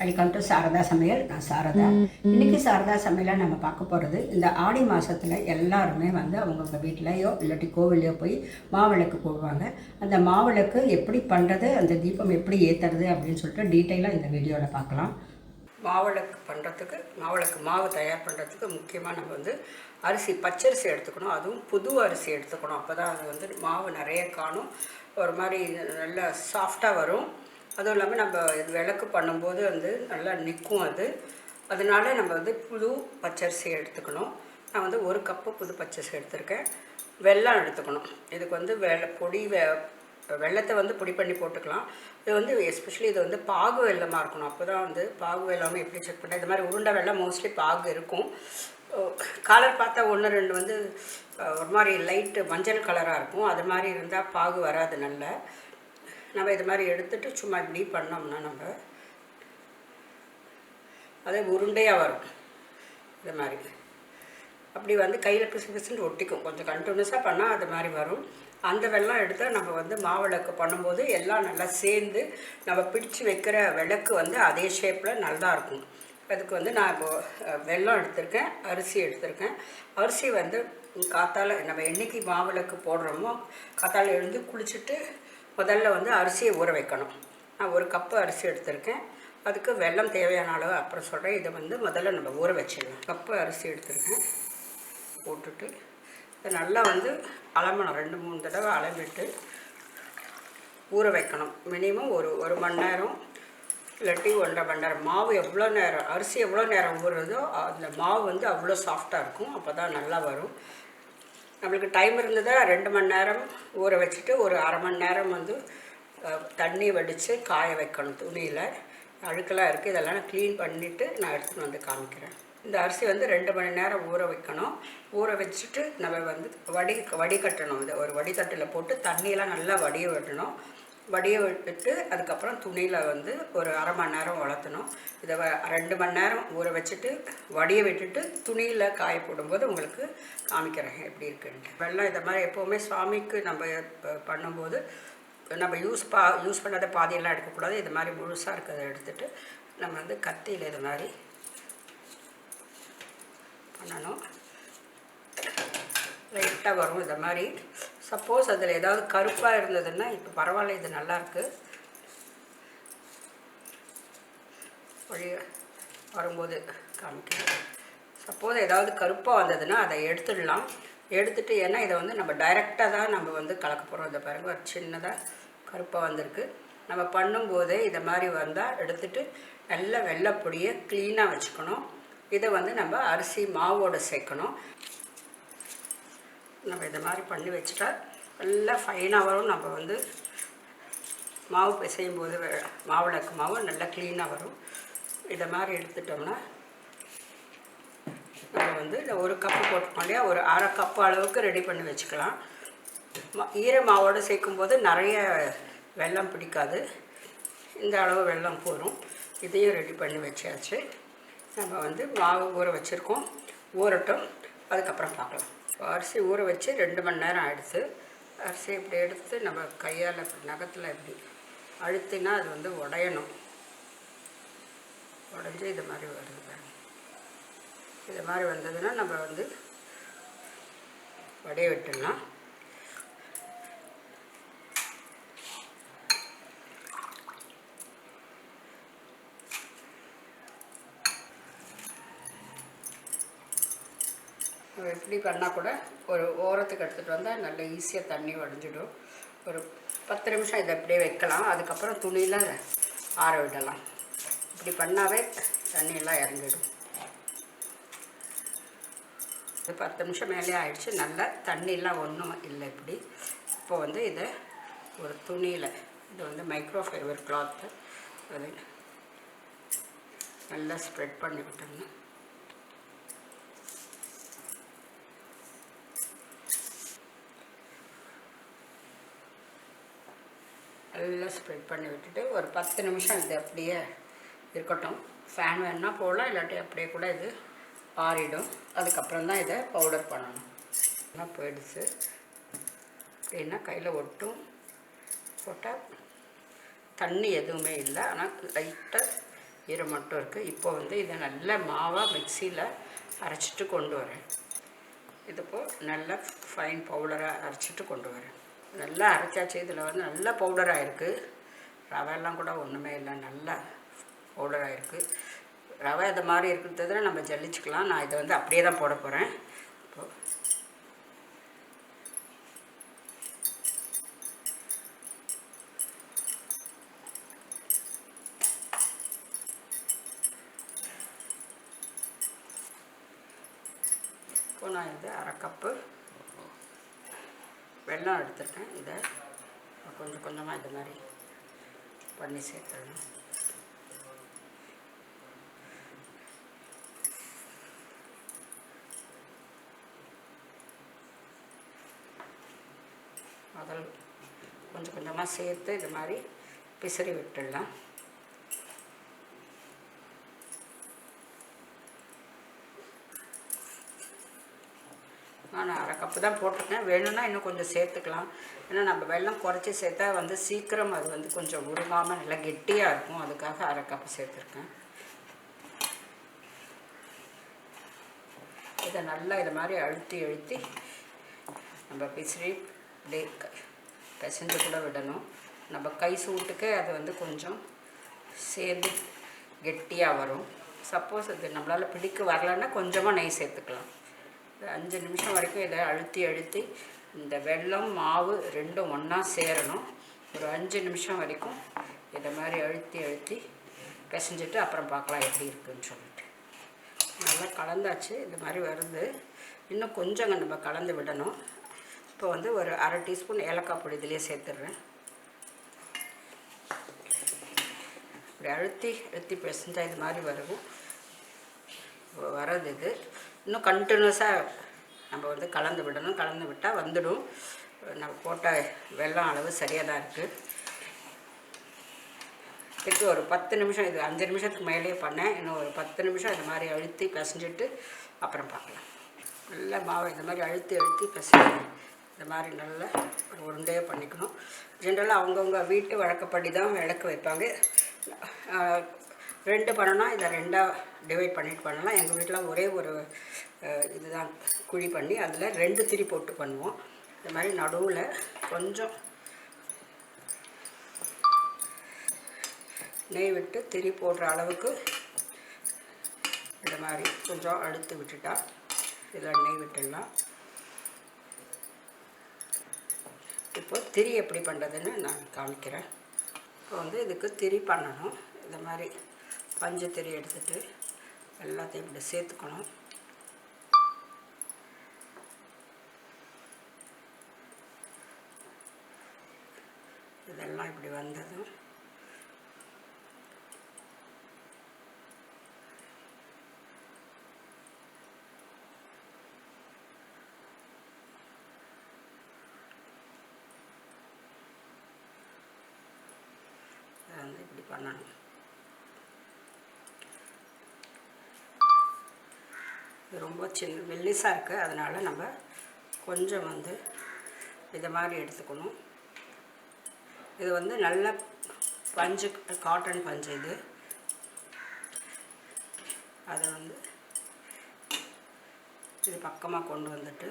Welcome to Saradha சமையல். நான் சாரதா. இன்றைக்கி சாரதா சமையலை நம்ம பார்க்க போகிறது, இந்த ஆடி மாதத்தில் எல்லாருமே வந்து அவங்கவுங்க வீட்டிலையோ இல்லாட்டி கோவிலையோ போய் மாவிளக்கு போடுவாங்க. அந்த மாவிளக்கு எப்படி பண்ணுறது, அந்த தீபம் எப்படி ஏற்றுறது அப்படின்னு சொல்லிட்டு டீட்டெயிலாக இந்த வீடியோவில் பார்க்கலாம். மாவிளக்கு பண்ணுறதுக்கு, மாவிளக்கு மாவு தயார் பண்ணுறதுக்கு முக்கியமாக நம்ம வந்து அரிசி, பச்சரிசி எடுத்துக்கணும். அதுவும் புது அரிசி எடுத்துக்கணும். அப்போ தான் அது வந்து மாவு நிறைய காணும், ஒரு மாதிரி நல்லா சாஃப்டாக வரும். அதுவும் இல்லாமல் நம்ம இது விளக்கு பண்ணும்போது வந்து நல்லா நிற்கும் அது. அதனால நம்ம வந்து புது பச்சரிசி எடுத்துக்கணும். நான் வந்து 1 கப்பு புது பச்சரிசி எடுத்திருக்கேன். வெல்லம் எடுத்துக்கணும். இதுக்கு வந்து வெல்லத்தை வந்து பொடி பண்ணி போட்டுக்கலாம். இது வந்து எஸ்பெஷலி இது வந்து பாகு வெல்லமாக இருக்கணும். அப்போ தான் வந்து பாகு வெல்லாமல் எப்படி செக் பண்ணேன், இது மாதிரி உருண்டை வெல்லம் மோஸ்ட்லி பாகு இருக்கும். கலர் பார்த்தா 1 2 வந்து ஒரு மாதிரி லைட்டு மஞ்சள் கலராக இருக்கும். அது மாதிரி இருந்தால் பாகு வராது. நல்ல நம்ம இது மாதிரி எடுத்துகிட்டு சும்மா இப்படி பண்ணோம்னா நம்ம அதே உருண்டையாக வரும். இது மாதிரி அப்படி வந்து கையில் பிசு பிசுன்னு ஒட்டிக்கும். கொஞ்சம் கண்டினியூஸாக பண்ணால் அது மாதிரி வரும். அந்த வெல்லம் எடுத்தால் நம்ம வந்து மாவிளக்கு பண்ணும்போது எல்லாம் நல்லா சேர்ந்து நம்ம பிடிச்சி வைக்கிற விளக்கு வந்து அதே ஷேப்பில் நல்லா இருக்கும். அதுக்கு வந்து நான் இப்போது வெல்லம் எடுத்திருக்கேன், அரிசி எடுத்திருக்கேன். அரிசி வந்து காத்தால் நம்ம என்றைக்கு மாவிளக்கு போடுறோமோ காத்தால் எழுந்து குளிச்சுட்டு முதல்ல வந்து அரிசியை ஊற வைக்கணும். நான் 1 கப்பு அரிசி எடுத்திருக்கேன். அதுக்கு வெல்லம் தேவையான அளவு அப்புறம் சொல்கிறேன். இதை வந்து முதல்ல நம்ம ஊற வச்சிடலாம். கப்பு அரிசி எடுத்திருக்கேன். போட்டுட்டு இதை நல்லா வந்து அலம்பணும். 2 3 தடவை அலம்பிட்டு ஊற வைக்கணும். மினிமம் ஒரு மணி நேரம் இல்லாட்டி 1.5 மணி நேரம். மாவு எவ்வளோ நேரம், அரிசி எவ்வளோ நேரம் ஊறுறதோ அந்த மாவு வந்து அவ்வளோ சாஃப்டாக இருக்கும். அப்போ தான் நல்லா வரும். நம்மளுக்கு டைம் இருந்ததா 2 மணி நேரம் ஊற வச்சுட்டு ஒரு அரை மணி நேரம் வந்து தண்ணி வடித்து காய வைக்கணும். துணியில் அழுக்கெல்லாம் இருக்குது. இதெல்லாம் நான் க்ளீன் பண்ணிவிட்டு நான் எடுத்துகிட்டு வந்து காமிக்கிறேன். இந்த அரிசி வந்து 2 மணி நேரம் ஊற வைக்கணும். ஊற வச்சுட்டு நம்ம வந்து வடிகட்டணும். இதை ஒரு வடிகட்டில் போட்டு தண்ணியெல்லாம் நல்லா வடிய விடணும். வடிய விட்டுட்டு அதுக்கப்புறம் துணியில் வந்து ஒரு அரை மணி நேரம் வளர்த்தணும். இதை 2 மணி நேரம் ஊற வச்சுட்டு வடிய விட்டுட்டு துணியில் காய போடும்போது உங்களுக்கு காமிக்கிறேன் எப்படி இருக்குன்ட்டு. வெல்லம் இதை மாதிரி எப்போவுமே சுவாமிக்கு நம்ம பண்ணும்போது நம்ம யூஸ் பண்ணாத பாதியெல்லாம் எடுக்கக்கூடாது. இது மாதிரி முழுசாக இருக்கிறத எடுத்துகிட்டு நம்ம வந்து கத்தியில் இது மாதிரி பண்ணணும். லைட்டாக வரும் இதை மாதிரி. சப்போஸ் அதில் ஏதாவது கருப்பாக இருந்ததுன்னா இப்போ பரவாயில்ல, இது நல்லாயிருக்கு. வழி வரும்போது காமிக்கிறேன். சப்போஸ் ஏதாவது கருப்பாக வந்ததுன்னா அதை எடுத்துடலாம். எடுத்துகிட்டு ஏன்னா இதை வந்து நம்ம டைரெக்டாக தான் நம்ம வந்து கலக்க போகிறோம். இதை பாருங்க, ஒரு சின்னதாக கருப்பாக வந்திருக்கு. நம்ம பண்ணும்போதே இதை மாதிரி வந்தால் எடுத்துகிட்டு நல்ல வெள்ளைப்பொடியை க்ளீனாக வச்சுக்கணும். இதை வந்து நம்ம அரிசி மாவோடு சேர்க்கணும். நம்ம இதை மாதிரி பண்ணி வச்சுட்டா நல்லா ஃபைனாக வரும். நம்ம வந்து மாவு பிசையும் போது மாவிளக்கு மாவு நல்லா க்ளீனாக வரும். இதை மாதிரி எடுத்துட்டோம்னா நம்ம வந்து இந்த 1 கப்பு போட்டுக்கோம் இல்லையா, ஒரு அரை கப்பு அளவுக்கு ரெடி பண்ணி வச்சுக்கலாம். ஈர மாவோடு சேர்க்கும்போது நிறைய வெல்லம் பிடிக்காது. இந்த அளவு வெல்லம் போதும். இதையும் ரெடி பண்ணி வச்சாச்சு. நம்ம வந்து மாவு ஊற வச்சுருக்கோம். ஊறட்டும், அதுக்கப்புறம் பார்க்கலாம். அரிசி ஊற வச்சு 2 மணி நேரம் ஆகிடுச்சு. அரிசி இப்படி எடுத்து நம்ம கையால் நகத்தில் இப்படி அழுத்தினா அது வந்து உடையணும். உடஞ்சி இது மாதிரி வருது பாருங்க. இது மாதிரி வந்ததுன்னா நம்ம வந்து வடைய விட்டுடலாம். இப்படி பண்ணால் கூட ஒரு ஓரத்துக்கு எடுத்துகிட்டு வந்தால் நல்ல ஈஸியாக தண்ணி வடிஞ்சிடும். ஒரு 10 நிமிஷம் இதை அப்படியே வைக்கலாம். அதுக்கப்புறம் துணியில் ஆற விடலாம். இப்படி பண்ணாவே தண்ணியெல்லாம் இறங்கிடும். இது 10 நிமிஷம் மேலே ஆகிடுச்சு. நல்லா தண்ணியெல்லாம் ஒன்றும் இல்லை. இப்படி இப்போ வந்து இதை ஒரு துணியில், இது வந்து மைக்ரோ ஃபைபர் கிளாத்து, அது நல்லா ஸ்ப்ரெட் பண்ணி விட்டுருங்க. நல்லா ஸ்ப்ரெட் பண்ணி விட்டுட்டு ஒரு 10 நிமிஷம் இது அப்படியே இருக்கட்டும். ஃபேன் வேணுன்னா போடலாம், இல்லாட்டி அப்படியே கூட இது ஆறிடும். அதுக்கப்புறம் தான் இதை பவுடர் பண்ணணும். எல்லாம் போயிடுச்சு அப்படின்னா கையில் ஒட்டும். போட்டால் தண்ணி எதுவுமே இல்லை. ஆனால் லைட்டாக ஈரம் மட்டும் இருக்குது. இப்போ வந்து இதை நல்ல மாவாக மிக்சியில் அரைச்சிட்டு கொண்டு வரேன். இது இப்போது நல்லா ஃபைன் பவுடராக அரைச்சிட்டு கொண்டு வரேன். நல்லா அரைச்சாச்சு. இதில் வந்து நல்லா பவுடராக இருக்குது. ரவையெல்லாம் கூட ஒன்றுமே இல்லை, நல்லா பவுடராக இருக்குது. ரவை இது மாதிரி இருக்கிறதுல நம்ம ஜல்லிச்சுக்கலாம். நான் இதை வந்து அப்படியே தான் போட போகிறேன். இப்போது நான் இது அரை கப்பு வெல்லம் எடுத்துருக்கேன். இதை கொஞ்சம் கொஞ்சமாக இது மாதிரி பண்ணி சேர்த்துடணும். அதில் கொஞ்சம் கொஞ்சமாக சேர்த்து இது மாதிரி பிசறி விட்டுடலாம். நான் அரை கப்பு தான் போட்டிருக்கேன். வேணும்னா இன்னும் கொஞ்சம் சேர்த்துக்கலாம். ஏன்னா நம்ம வெல்லம் குறைச்சி சேர்த்தா வந்து சீக்கிரம் அது வந்து கொஞ்சம் உருகாமல் நல்லா கெட்டியாக இருக்கும். அதுக்காக அரை கப்பு சேர்த்துருக்கேன். இதை நல்லா இது மாதிரி அழுத்தி அழுத்தி நம்ம பிசிறி அப்படியே பிசைஞ்சு கூட விடணும். நம்ம கை சூட்டுக்கு அது வந்து கொஞ்சம் சேர்ந்து கெட்டியாக வரும். சப்போஸ் அது நம்மளால் பிடிக்க வரலன்னா கொஞ்சமாக நெய் சேர்த்துக்கலாம். 5 நிமிஷம் வரைக்கும் இதை அழுத்தி அழுத்தி இந்த வெல்லம் மாவு ரெண்டும் ஒன்றா சேரணும். ஒரு 5 நிமிஷம் வரைக்கும் இதை மாதிரி அழுத்தி அழுத்தி பிசைஞ்சிட்டு அப்புறம் பார்க்கலாம் எப்படி இருக்குதுன்னு சொல்லிட்டு. நல்லா கலந்தாச்சு. இது மாதிரி வருது. இன்னும் கொஞ்சம் நம்ம கலந்து விடணும். இப்போ வந்து ஒரு அரை டீஸ்பூன் ஏலக்காய் பொடி இதிலே சேர்த்துடுறேன். இப்படி அழுத்தி அழுத்தி பிசைஞ்சால் இது மாதிரி வரும் வரது. இது இன்னும் கண்டினியூஸாக நம்ம வந்து கலந்து விடணும். கலந்து விட்டால் வந்துடும். நம்ம போட்ட வெல்லம் அளவு சரியாக தான் இருக்குது. இதுக்கு ஒரு 10 நிமிஷம், இது 5 நிமிஷத்துக்கு மேலேயே பண்ணேன். இன்னும் ஒரு 10 நிமிஷம் இது மாதிரி அழுத்தி பிசைஞ்சிட்டு அப்புறம் பார்க்கலாம். நல்லா மாவை இது மாதிரி அழுத்தி அழுத்தி பிசைஞ்சு இந்த மாதிரி நல்லா ஒரு உருண்டையாக பண்ணிக்கணும். ஜென்ரலாக அவங்கவுங்க வீட்டு வழக்கப்படி தான் விளக்கு வைப்பாங்க. 2 பண்ணனா இதை 2ஆக டிவைட் பண்ணிட்டு பண்ணலாம். எங்கள் வீட்டில் ஒரே ஒரு இதுதான் குழி பண்ணி அதில் 2 திரி போட்டு பண்ணுவோம். இந்த மாதிரி நடுவில் கொஞ்சம் நெய் விட்டு திரி போடுற அளவுக்கு இந்த மாதிரி கொஞ்சம் அழுத்து விட்டுட்டா இதில் நெய் விட்டுடலாம். இப்போ திரி எப்படி பண்ணுறதுன்னு நான் காமிக்கிறேன். இப்போ வந்து இதுக்கு திரி பண்ணணும். இந்த மாதிரி பஞ்சு திரி எடுத்துகிட்டு எல்லாத்தையும் இப்படி சேர்த்துக்கணும். இதெல்லாம் இப்படி வந்ததும் வந்து இப்படி பண்ணணும். இது ரொம்ப சின்ன மெல்லிசாக இருக்குது. அதனால் நம்ம கொஞ்சம் வந்து இதை மாதிரி எடுத்துக்கணும். இது வந்து நல்ல பஞ்சு, காட்டன் பஞ்சு. இது அதை வந்து இது பக்கமாக கொண்டு வந்துட்டு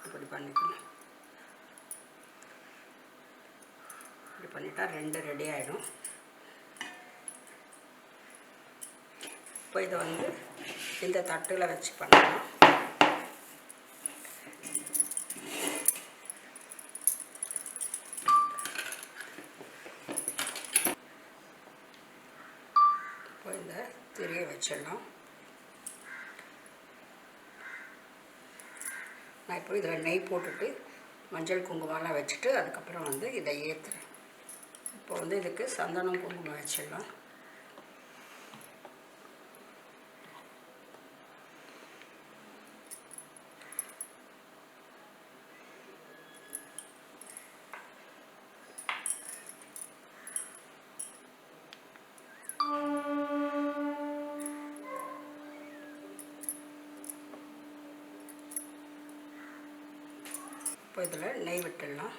இப்படி பண்ணிக்கணும். இப்படி பண்ணிட்டா 2 ரெடி ஆகிடும். இப்போ இதை வந்து இந்த தட்டில் வச்சு பண்ணலாம். இப்போ இந்த திரியை வச்சிடலாம். நான் இப்போ இதில் நெய் போட்டுட்டு மஞ்சள் குங்குமம்லாம் வச்சுட்டு அதுக்கப்புறம் வந்து இதை ஏற்றுறேன். இப்போ வந்து இதுக்கு சந்தனம் குங்குமம் வச்சிடலாம். இப்போ இதில் நெய் விட்டுடலாம்.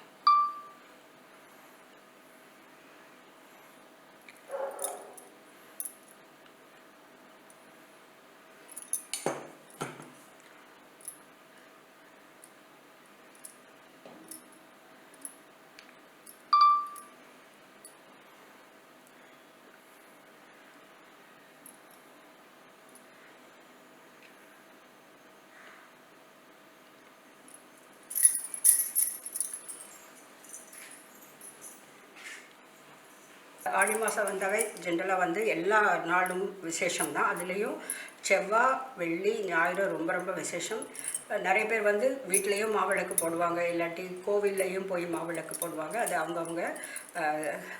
ஆடி மாதம் வந்தாவே ஜென்ரலாக வந்து எல்லா நாளும் விசேஷம் தான். அதுலேயும் செவ்வாய், வெள்ளி, ஞாயிறு ரொம்ப ரொம்ப விசேஷம். நிறைய பேர் வந்து வீட்லேயும் மாவிளக்கு போடுவாங்க, இல்லாட்டி கோவில்லையும் போய் மாவிளக்கு போடுவாங்க. அது அவங்கவுங்க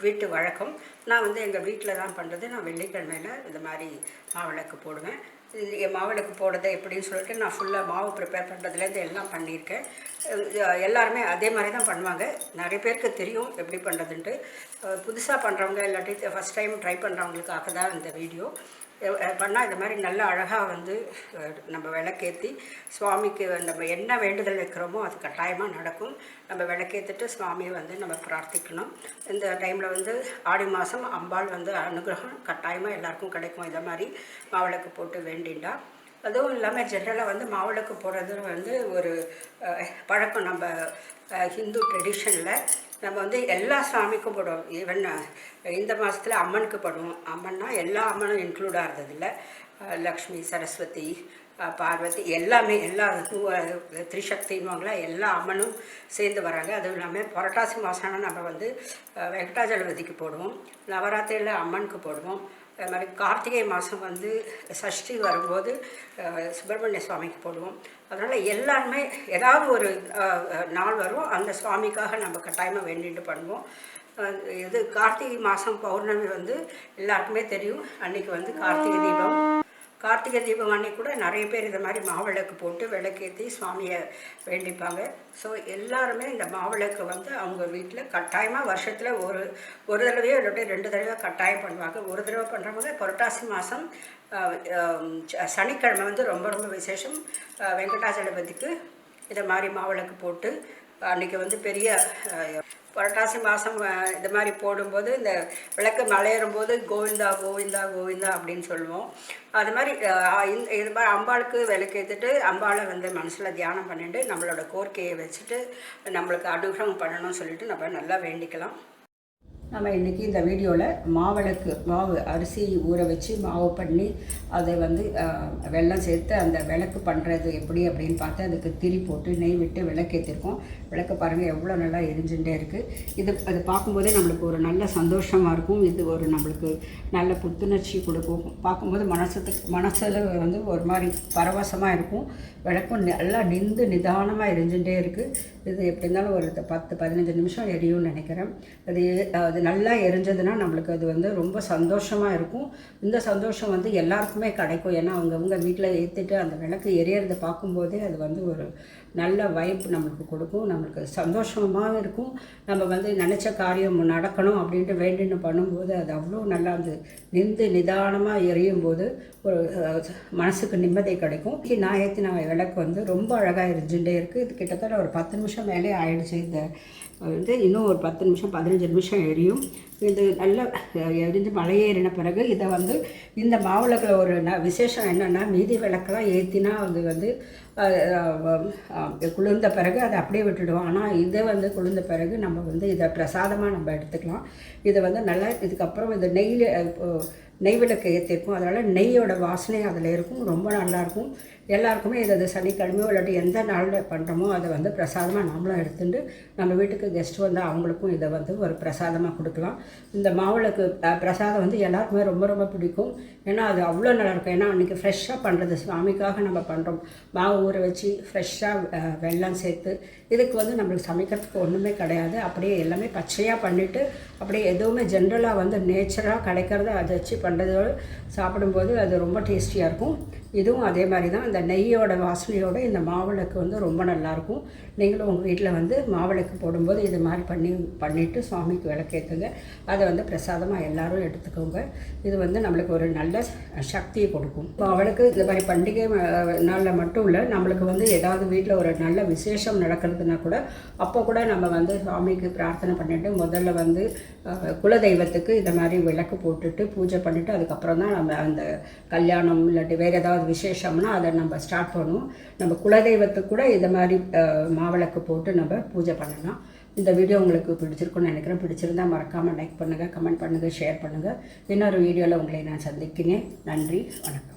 வீட்டு வழக்கம். நான் வந்து எங்கள் வீட்டில் தான் பண்ணுறது. நான் வெள்ளிக்கிழமையில் இந்த மாதிரி மாவிளக்கு போடுவேன். மாவிளக்கு போடுறது எப்படின்னு சொல்லிட்டு நான் ஃபுல்லாக மாவு ப்ரிப்பேர் பண்ணுறதுலேருந்து எல்லாம் பண்ணியிருக்கேன். எல்லாருமே அதே மாதிரி தான் பண்ணுவாங்க. நிறைய பேருக்கு தெரியும் எப்படி பண்ணுறதுன்ட்டு. புதுசாக பண்ணுறவங்க இல்லாட்டி ஃபஸ்ட் டைம் ட்ரை பண்ணுறவங்களுக்காக தான் இந்த வீடியோ. பண்ணால் இந்த மாதிரி நல்ல அழகாக வந்து நம்ம விளக்கேற்றி சுவாமிக்கு நம்ம என்ன வேண்டுதல் வைக்கிறோமோ அது கட்டாயமாக நடக்கும். நம்ம விளக்கேற்றிட்டு சுவாமியை வந்து நம்ம பிரார்த்திக்கணும். இந்த டைமில் வந்து ஆடி மாதம் அம்பாள் வந்து அனுகிரகம் கட்டாயமாக எல்லாருக்கும் கிடைக்கும். இதை மாதிரி மாவிளக்கு போட்டு வேண்டிண்டா. அதுவும் இல்லாமல் ஜென்ரலாக வந்து மாவிளக்கு போடுறது வந்து ஒரு பழக்கம். நம்ம ஹிந்து ட்ரெடிஷனில் நம்ம வந்து எல்லா சாமிக்கும் போடுவோம். ஈவன் இந்த மாதத்தில் அம்மனுக்கு போடுவோம். அம்மன்னா எல்லா அம்மனும் இன்க்ளூட் ஆகிறதில்ல. லக்ஷ்மி, சரஸ்வதி, பார்வதி எல்லாமே எல்லா திரிசக்தின்வாங்களா எல்லா அம்மனும் சேர்ந்து வராங்க. அதுவும் இல்லாமல் புரட்டாசி மாதம்னா நம்ம வந்து வெங்கடாஜலபதிக்கு போடுவோம். நவராத்திரியில் அம்மனுக்கு போடுவோம். அது மாதிரி கார்த்திகை மாதம் வந்து சஷ்டி வரும்போது சுப்பிரமணிய சுவாமிக்கு போடுவோம். அதனால் எல்லாருமே ஏதாவது ஒரு நாள் வரும், அந்த சுவாமிக்காக நம்ம கட்டாயமாக வேண்டிட்டு பண்ணுவோம். இது கார்த்திகை மாதம் பௌர்ணமி வந்து எல்லாருக்குமே தெரியும். அன்றைக்கி வந்து கார்த்திகை தீபம் அன்னைக்கு கூட நிறைய பேர் இந்த மாதிரி மாவிளக்கு போட்டு விளக்கேற்றி சுவாமியை வேண்டிப்பாங்க. ஸோ எல்லாருமே இந்த மாவிளக்கு வந்து அவங்க வீட்டில் கட்டாயமாக வருஷத்தில் ஒரு தடவையோ இல்லாட்டி 2 தடவை கட்டாயம் பண்ணுவாங்க. ஒரு தடவை பண்ணுறவங்க புரட்டாசி மாதம் சனிக்கிழமை வந்து ரொம்ப ரொம்ப விசேஷம். வெங்கடாஜலபதிக்கு இதை மாதிரி மாவிளக்கு போட்டு அன்றைக்கி வந்து பெரிய புரட்டாசி மாதம் இது மாதிரி போடும்போது இந்த விளக்கு மலையேறும்போது கோவிந்தா கோவிந்தா கோவிந்தா அப்படின்னு சொல்லுவோம். அது மாதிரி இது மாதிரி அம்பாளுக்கு விளக்கேற்றிட்டு அம்பாளை வந்து மனசில் தியானம் பண்ணிட்டு நம்மளோட கோரிக்கையை வச்சுட்டு நம்மளுக்கு அனுகிரகம் பண்ணணும்னு சொல்லிட்டு நம்ம நல்லா வேண்டிக்கலாம். நம்ம இன்றைக்கி இந்த வீடியோவில் மாவு அரிசி ஊற வச்சு மாவு பண்ணி அதை வந்து வெல்லம் சேர்த்து அந்த விளக்கு பண்ணுறது எப்படி அப்படின்னு பார்த்து அதுக்கு திரி போட்டு நெய் விட்டு விளக்கேற்றிருக்கோம். விளக்கு பாருங்கள் எவ்வளோ நல்லா எரிஞ்சுட்டே இருக்குது. அது பார்க்கும்போதே நம்மளுக்கு ஒரு நல்ல சந்தோஷமாக இருக்கும். இது ஒரு நம்மளுக்கு நல்ல புத்துணர்ச்சி கொடுக்கும். பார்க்கும்போது மனசில் வந்து ஒரு மாதிரி பரவசமாக இருக்கும். விளக்கும் நல்லா நிதானமாக எரிஞ்சுட்டே இருக்குது. இது எப்படி இருந்தாலும் ஒரு 10-15 நிமிஷம் எரியும்னு நினைக்கிறேன். அது நல்லா எரிஞ்சதுன்னா நம்மளுக்கு அது வந்து ரொம்ப சந்தோஷமாக இருக்கும். இந்த சந்தோஷம் வந்து எல்லாருக்குமே கிடைக்கும். ஏன்னா அவங்கவுங்க வீட்டில் ஏற்றிட்டு அந்த விளக்கு எரியறதை பார்க்கும்போதே அது வந்து ஒரு நல்ல வைப் நம்மளுக்கு கொடுக்கும். நம்மளுக்கு சந்தோஷமாகவும் இருக்கும். நம்ம வந்து நினச்ச காரியம் நடக்கணும் அப்படின்ட்டு வேண்டின்னு பண்ணும்போது அது அவ்வளோ நல்லா அது நிதானமாக எரியும் போது ஒரு மனசுக்கு நிம்மதி கிடைக்கும். நான் ஏற்றின விளக்கு வந்து ரொம்ப அழகாக எரிஞ்சுட்டே இருக்குது. இது கிட்டத்தட்ட ஒரு 10 நிமிஷம் மேலே ஆயிடுச்சு. இந்த வந்து இன்னும் ஒரு 10 நிமிஷம் 15 நிமிஷம் எரியும். இது நல்லா எரிஞ்சு மலையேறின பிறகு இதை வந்து இந்த மாவிளக்கில் ஒரு விசேஷம் என்னென்னா மீதி விளக்கெல்லாம் ஏற்றினா அது வந்து குளிர்ந்த பிறகு அதை அப்படியே விட்டுடுவோம். ஆனால் இதை வந்து குளிர்ந்த பிறகு நம்ம வந்து இதை பிரசாதமாக நம்ம எடுத்துக்கலாம். இதை வந்து நல்லா இதுக்கப்புறம் இந்த நெய் விளக்கு ஏற்றிருக்கும். அதனால் நெய்யோட வாசனை அதில் இருக்கும். ரொம்ப நல்லாயிருக்கும். எல்லாருக்குமே இதை சனிக்கிழமையோ இல்லாட்டி எந்த நாளில் பண்ணுறோமோ அதை வந்து பிரசாதமாக நாமளும் எடுத்துட்டு நம்ம வீட்டுக்கு கெஸ்ட் வந்து அவங்களுக்கும் இதை வந்து ஒரு பிரசாதமாக கொடுக்கலாம். இந்த மாவிளக்கு பிரசாதம் வந்து எல்லாருக்குமே ரொம்ப ரொம்ப பிடிக்கும். ஏன்னா அது அவ்வளோ நல்லாயிருக்கும். ஏன்னா அன்றைக்கி ஃப்ரெஷ்ஷாக பண்ணுறது சுவாமிக்காக நம்ம பண்ணுறோம். மாவு ஊற வச்சு ஃப்ரெஷ்ஷாக வெல்லம் சேர்த்து இதுக்கு வந்து நம்மளுக்கு சமைக்கிறதுக்கு ஒன்றுமே கிடையாது. அப்படியே எல்லாமே பச்சையாக பண்ணிவிட்டு அப்படியே எதுவுமே ஜென்ரலாக வந்து நேச்சராக கிடைக்கிறத அதை வச்சு பண்ணுறதோடு சாப்பிடும்போது அது ரொம்ப டேஸ்டியாக இருக்கும். இதுவும் அதே மாதிரி தான். இந்த நெய்யோட வாசனையோடு இந்த மாவிளக்கு வந்து ரொம்ப நல்லாயிருக்கும். நீங்களும் உங்கள் வீட்டில் வந்து மாவிளக்கு போடும்போது இது மாதிரி பண்ணிவிட்டு சுவாமிக்கு விளக்கேற்றுங்க. அதை வந்து பிரசாதமாக எல்லோரும் எடுத்துக்கோங்க. இது வந்து நம்மளுக்கு ஒரு நல்ல சக்தியை கொடுக்கும். மாவிளக்கு இந்த மாதிரி பண்டிகை நாளில் மட்டும் இல்லை, நம்மளுக்கு வந்து ஏதாவது வீட்டில் ஒரு நல்ல விசேஷம் நடக்கிறதுனா கூட அப்போ கூட நம்ம வந்து சுவாமிக்கு பிரார்த்தனை பண்ணிவிட்டு முதல்ல வந்து குலதெய்வத்துக்கு இந்த மாதிரி விளக்கு போட்டுட்டு பூஜை பண்ணிவிட்டு அதுக்கப்புறம் தான் நம்ம அந்த கல்யாணம் இல்லாட்டி வேறு ஏதாவது விசேஷம்னா அதை நம்ம ஸ்டார்ட் பண்ணுவோம். நம்ம குலதெய்வத்துக்கு கூட இந்த மாதிரி மாவிளக்கு போட்டு நம்ம பூஜை பண்ணலாம். இந்த வீடியோ உங்களுக்கு பிடிச்சிருக்குன்னு நினைக்கிறேன். பிடிச்சிருந்தால் மறக்காமல் லைக் பண்ணுங்கள், கமெண்ட் பண்ணுங்கள், ஷேர் பண்ணுங்கள். இன்னொரு வீடியோவில் உங்களை நான் சந்திக்கிறேன். நன்றி, வணக்கம்.